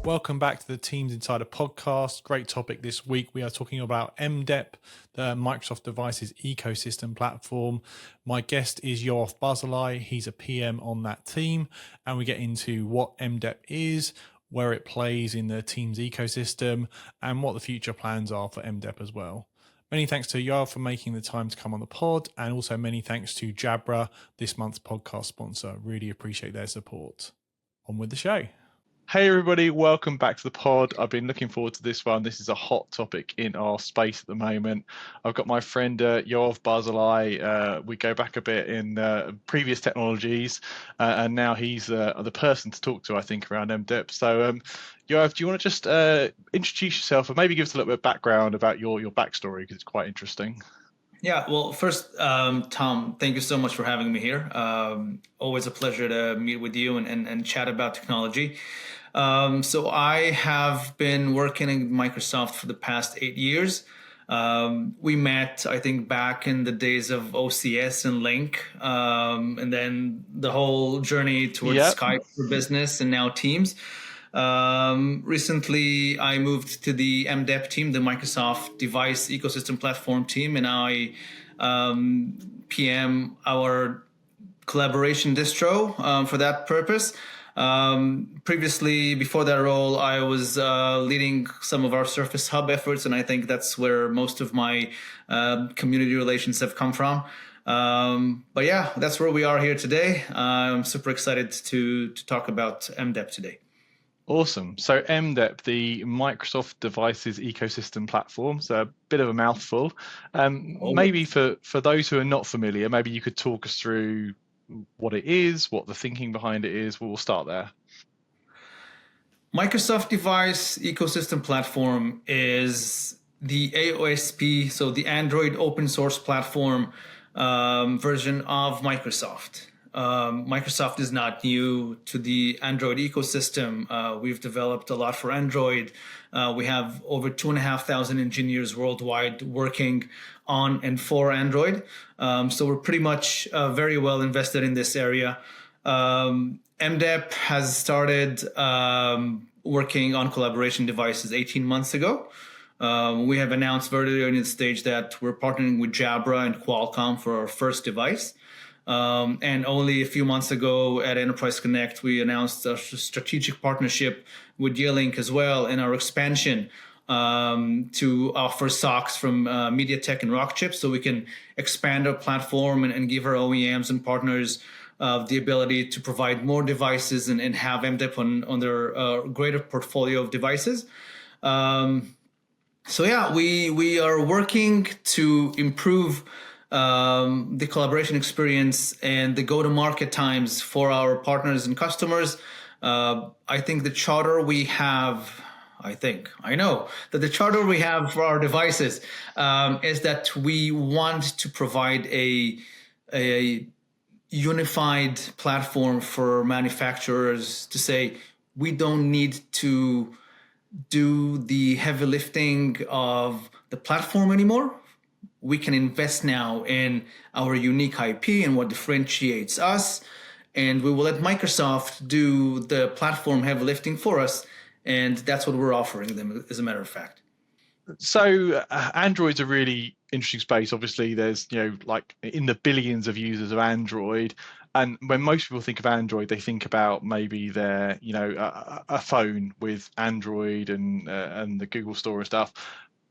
Welcome back to the Teams Insider podcast. Great topic this week. We are talking about MDEP, the Microsoft Devices Ecosystem Platform. My guest is Yoav Barzilay. He's a PM on that team, and we get into what MDEP is, where it plays in the Teams ecosystem, and what the future plans are for MDEP as well. Many thanks to Yoav for making the time to come on the pod, and also many thanks to Jabra, this month's podcast sponsor. Really appreciate their support. On with the show. Hey everybody, welcome back to the pod. I've been looking forward to this one. This is a hot topic in our space at the moment. I've got my friend Yoav Barzilay. We go back a bit in previous technologies, and now he's the person to talk to, I think, around MDEP. So Yoav, do you want to just introduce yourself and maybe give us a little bit of background about your backstory, because it's quite interesting. Yeah, well, first, Tom, thank you so much for having me here. Always a pleasure to meet with you and chat about technology. So I have been working in Microsoft for the past 8 years. We met, I think, back in the days of OCS and Link, and then the whole journey towards Skype for Business and now Teams. Recently, I moved to the MDEP team, the Microsoft Device Ecosystem Platform team, and I PM our collaboration distro for that purpose. Previously, before that role, I was leading some of our Surface Hub efforts, and I think that's where most of my community relations have come from. But yeah, that's where we are here today. I'm super excited to talk about MDEP today. Awesome. So MDEP, the Microsoft Devices Ecosystem Platform, so a bit of a mouthful. Maybe for those who are not familiar, maybe you could talk us through what it is, what the thinking behind it is. We'll start there. Microsoft Device Ecosystem Platform is the AOSP, so the Android open source platform version of Microsoft. Microsoft is not new to the Android ecosystem. We've developed a lot for Android. We have over 2,500 engineers worldwide working on and for Android. So we're pretty much very well invested in this area. MDEP has started working on collaboration devices 18 months ago. We have announced very early in the stage that we're partnering with Jabra and Qualcomm for our first device. And only a few months ago at Enterprise Connect, we announced a strategic partnership with Yealink as well, and our expansion to offer SoCs from MediaTek and Rockchip, so we can expand our platform and give our OEMs and partners the ability to provide more devices and have MDEP on their greater portfolio of devices. So yeah, we are working to improve the collaboration experience and the go-to-market times for our partners and customers. I think the charter we have, I know that the charter we have for our devices is that we want to provide a unified platform for manufacturers to say, we don't need to do the heavy lifting of the platform anymore. We can invest now in our unique IP and what differentiates us, and we will let Microsoft do the platform heavy lifting for us, and that's what we're offering them, as a matter of fact. So Android's a really interesting space. Obviously, there's like in the billions of users of Android, and when most people think of Android, they think about maybe their a phone with Android and the Google Store and stuff.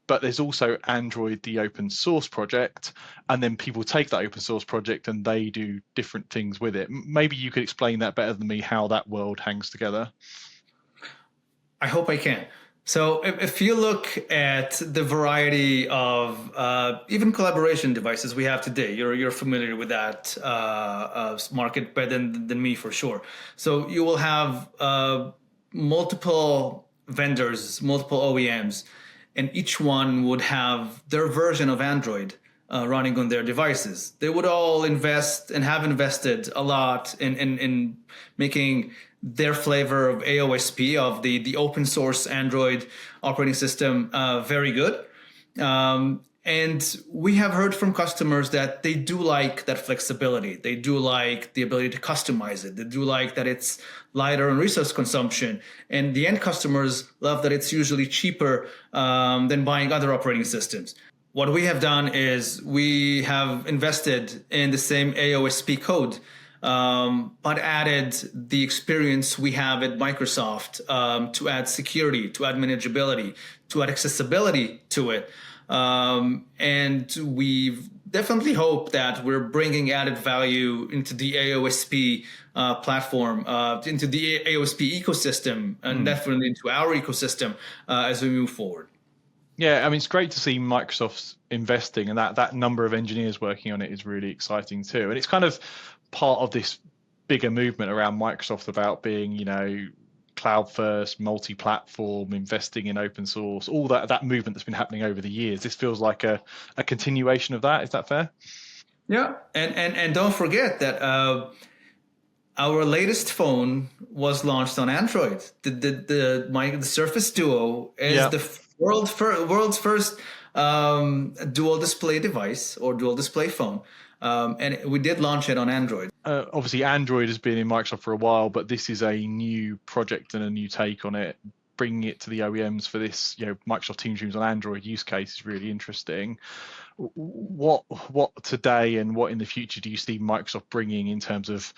But there's also Android, the open source project, and then people take that open source project and they do different things with it. Maybe you could explain that better than me, how that world hangs together. I hope I can. So if you look at the variety of even collaboration devices we have today, you're familiar with that market better than me for sure. So you will have multiple vendors, multiple OEMs, and each one would have their version of Android running on their devices. They would all invest and have invested a lot in making their flavor of AOSP, of the open source Android operating system, very good. And we have heard from customers that they do like that flexibility. They do like the ability to customize it. They do like that it's lighter on resource consumption. And the end customers love that it's usually cheaper than buying other operating systems. What we have done is we have invested in the same AOSP code, but added the experience we have at Microsoft to add security, to add manageability, to add accessibility to it. And we definitely hope that we're bringing added value into the AOSP platform, into the AOSP ecosystem, and definitely into our ecosystem as we move forward. Yeah, I mean, it's great to see Microsoft's investing, and that number of engineers working on it is really exciting too. And it's kind of part of this bigger movement around Microsoft about being, cloud first, multi-platform, investing in open source, all that movement that's been happening over the years. This feels like a continuation of that. Is that fair? Yeah, and don't forget that our latest phone was launched on Android. The Surface Duo is the world's first dual display device or dual display phone. And we did launch it on Android. Obviously, Android has been in Microsoft for a while, but this is a new project and a new take on it. Bringing it to the OEMs for this, Microsoft Teams Rooms on Android use case is really interesting. What today and what in the future do you see Microsoft bringing in terms of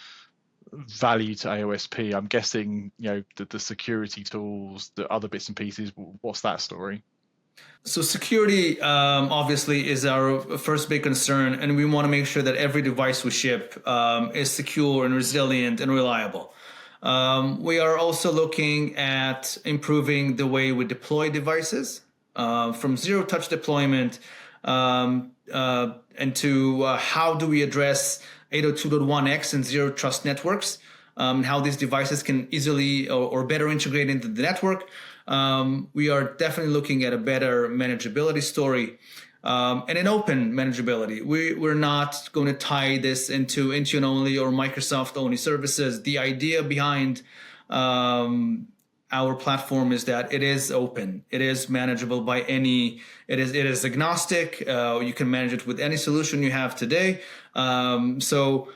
value to AOSP? I'm guessing, the security tools, the other bits and pieces. What's that story? So security obviously is our first big concern, and we want to make sure that every device we ship is secure and resilient and reliable. We are also looking at improving the way we deploy devices from zero-touch deployment and to how do we address 802.1x and zero trust networks, how these devices can easily or better integrate into the network. We are definitely looking at a better manageability story and an open manageability. We're not going to tie this into Intune only or Microsoft only services. The idea behind our platform is that it is open. It is manageable by any. It is agnostic. You can manage it with any solution you have today. So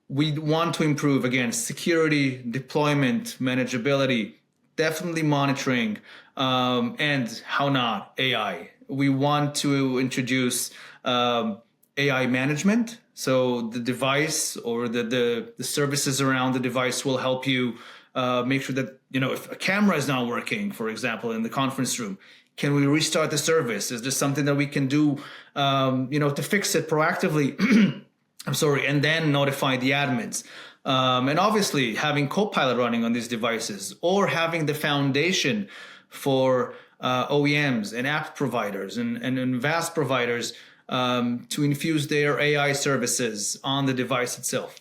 we want to improve again security, deployment, manageability. Definitely monitoring, and how not AI. We want to introduce AI management. So the device or the services around the device will help you make sure that, if a camera is not working, for example, in the conference room, can we restart the service? Is there something that we can do, to fix it proactively? I'm sorry, and then notify the admins. And obviously having Copilot running on these devices or having the foundation for OEMs and app providers and VAS providers to infuse their AI services on the device itself.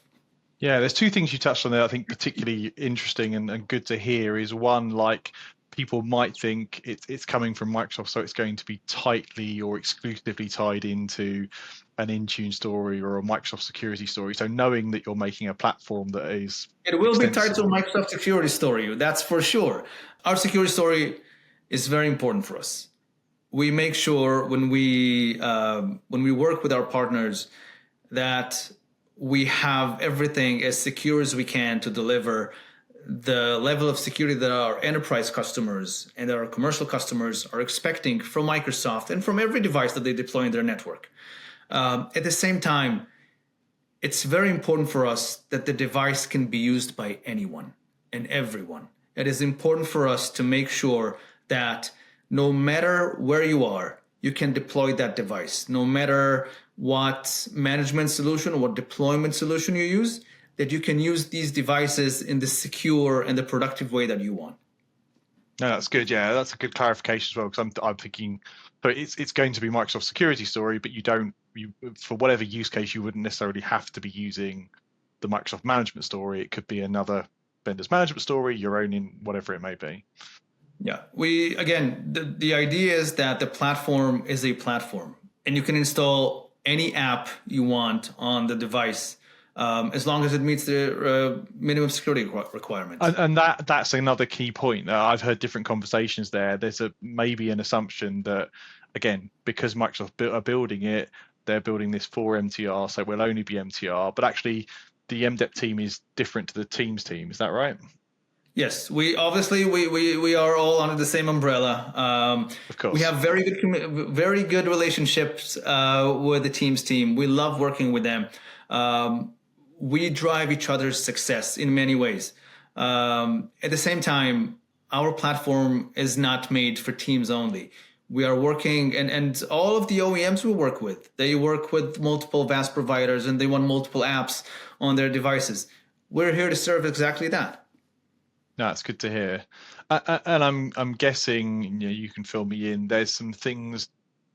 Yeah, there's two things you touched on there I think particularly interesting and good to hear is one, like people might think it's coming from Microsoft, so it's going to be tightly or exclusively tied into an Intune story or a Microsoft security story. So knowing that you're making a platform that is it will be tied to a Microsoft security story, that's for sure. Our security story is very important for us. We make sure when we work with our partners that we have everything as secure as we can to deliver the level of security that our enterprise customers and our commercial customers are expecting from Microsoft and from every device that they deploy in their network. At the same time, it's very important for us that the device can be used by anyone and everyone. It is important for us to make sure that no matter where you are, you can deploy that device. No matter what management solution or what deployment solution you use, that you can use these devices in the secure and the productive way that you want. No, that's good. Yeah, that's a good clarification as well, because I'm thinking, so it's going to be Microsoft security story, but you for whatever use case, you wouldn't necessarily have to be using the Microsoft management story. It could be another vendor's management story, your own, in whatever it may be. Yeah, the idea is that the platform is a platform, and you can install any app you want on the device, as long as it meets the minimum security requirements. And that's another key point. I've heard different conversations there. There's maybe an assumption that again, because Microsoft are building it, they're building this for MTR, so it will only be MTR. But actually, the MDEP team is different to the Teams team. Is that right? Yes, we obviously we are all under the same umbrella. Of course. We have very good relationships with the Teams team. We love working with them. We drive each other's success in many ways. At the same time, our platform is not made for Teams only. We are working, and all of the OEMs we work with, they work with multiple VAS providers and they want multiple apps on their devices. We're here to serve exactly that. No, it's good to hear. And I'm guessing, you can fill me in. There's some things,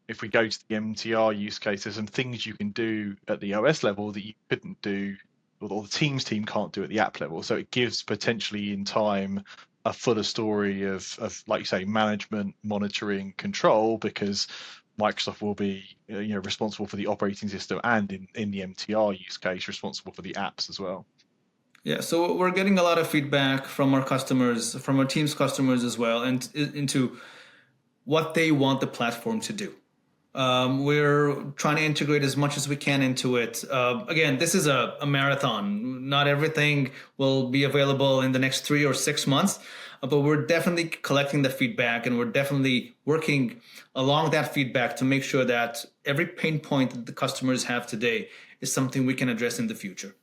if we go to the MTR use case, there's some things you can do at the OS level that you couldn't do, or the Teams team can't do at the app level. So it gives potentially in time a fuller story of like you say, management, monitoring, control, because Microsoft will be responsible for the operating system, and in the MTR use case, responsible for the apps as well. Yeah, so we're getting a lot of feedback from our customers, from our Teams customers as well, and into what they want the platform to do. We're trying to integrate as much as we can into it. Again, this is a marathon. Not everything will be available in the next 3 or 6 months, but we're definitely collecting the feedback, and we're definitely working along that feedback to make sure that every pain point that the customers have today is something we can address in the future.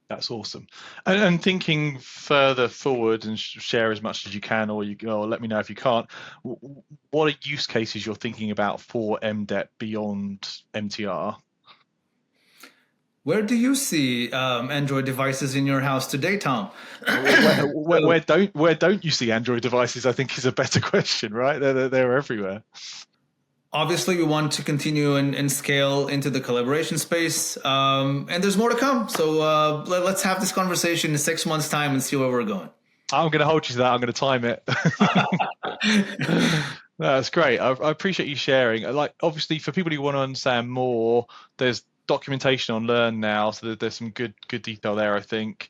That's awesome. And thinking further forward, and share as much as you can, or let me know if you can't. What are use cases you're thinking about for MDEP beyond MTR? Where do you see Android devices in your house today, Tom? Where don't you see Android devices? I think is a better question, right? They're everywhere. Obviously, we want to continue and scale into the collaboration space, and there's more to come. So let's have this conversation in 6 months' time and see where we're going. I'm going to hold you to that. I'm going to time it. That's great. I appreciate you sharing. Like, obviously, for people who want to understand more, there's documentation on Learn now, so there's some good detail there, I think.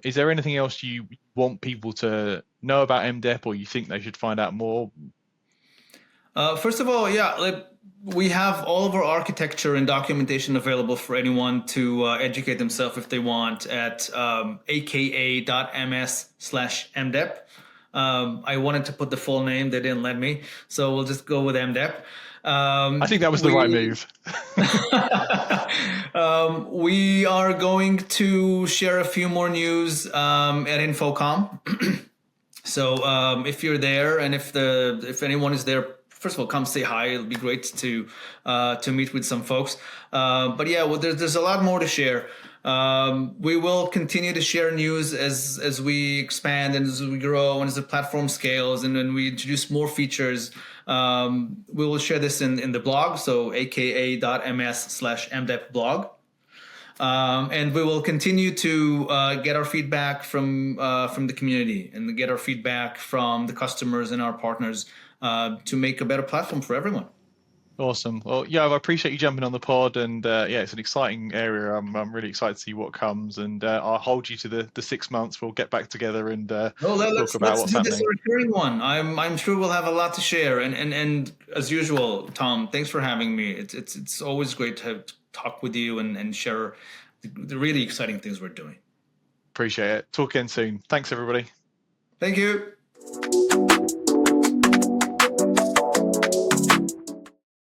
Is there anything else you want people to know about MDEP, or you think they should find out more? First of all, we have all of our architecture and documentation available for anyone to educate themselves if they want at aka.ms/MDEP. I wanted to put the full name, they didn't let me, so we'll just go with MDEP. I think that was the right move. We are going to share a few more news at InfoComm. So if you're there, and if anyone is there, first of all, come say hi. It'll be great to meet with some folks. But yeah, there's a lot more to share. We will continue to share news as we expand and as we grow and as the platform scales and when we introduce more features. We will share this in the blog, so aka.ms/MDEP blog. And we will continue to get our feedback from the community and get our feedback from the customers and our partners to make a better platform for everyone. Awesome. Well, yeah, I appreciate you jumping on the pod, and it's an exciting area. I'm really excited to see what comes, and I'll hold you to the 6 months. We'll get back together and talk about what's happening. Let's do this a recurring one. I'm sure we'll have a lot to share. And as usual, Tom, thanks for having me. It's always great to talk with you and share the really exciting things we're doing. Appreciate it. Talk again soon. Thanks, everybody. Thank you.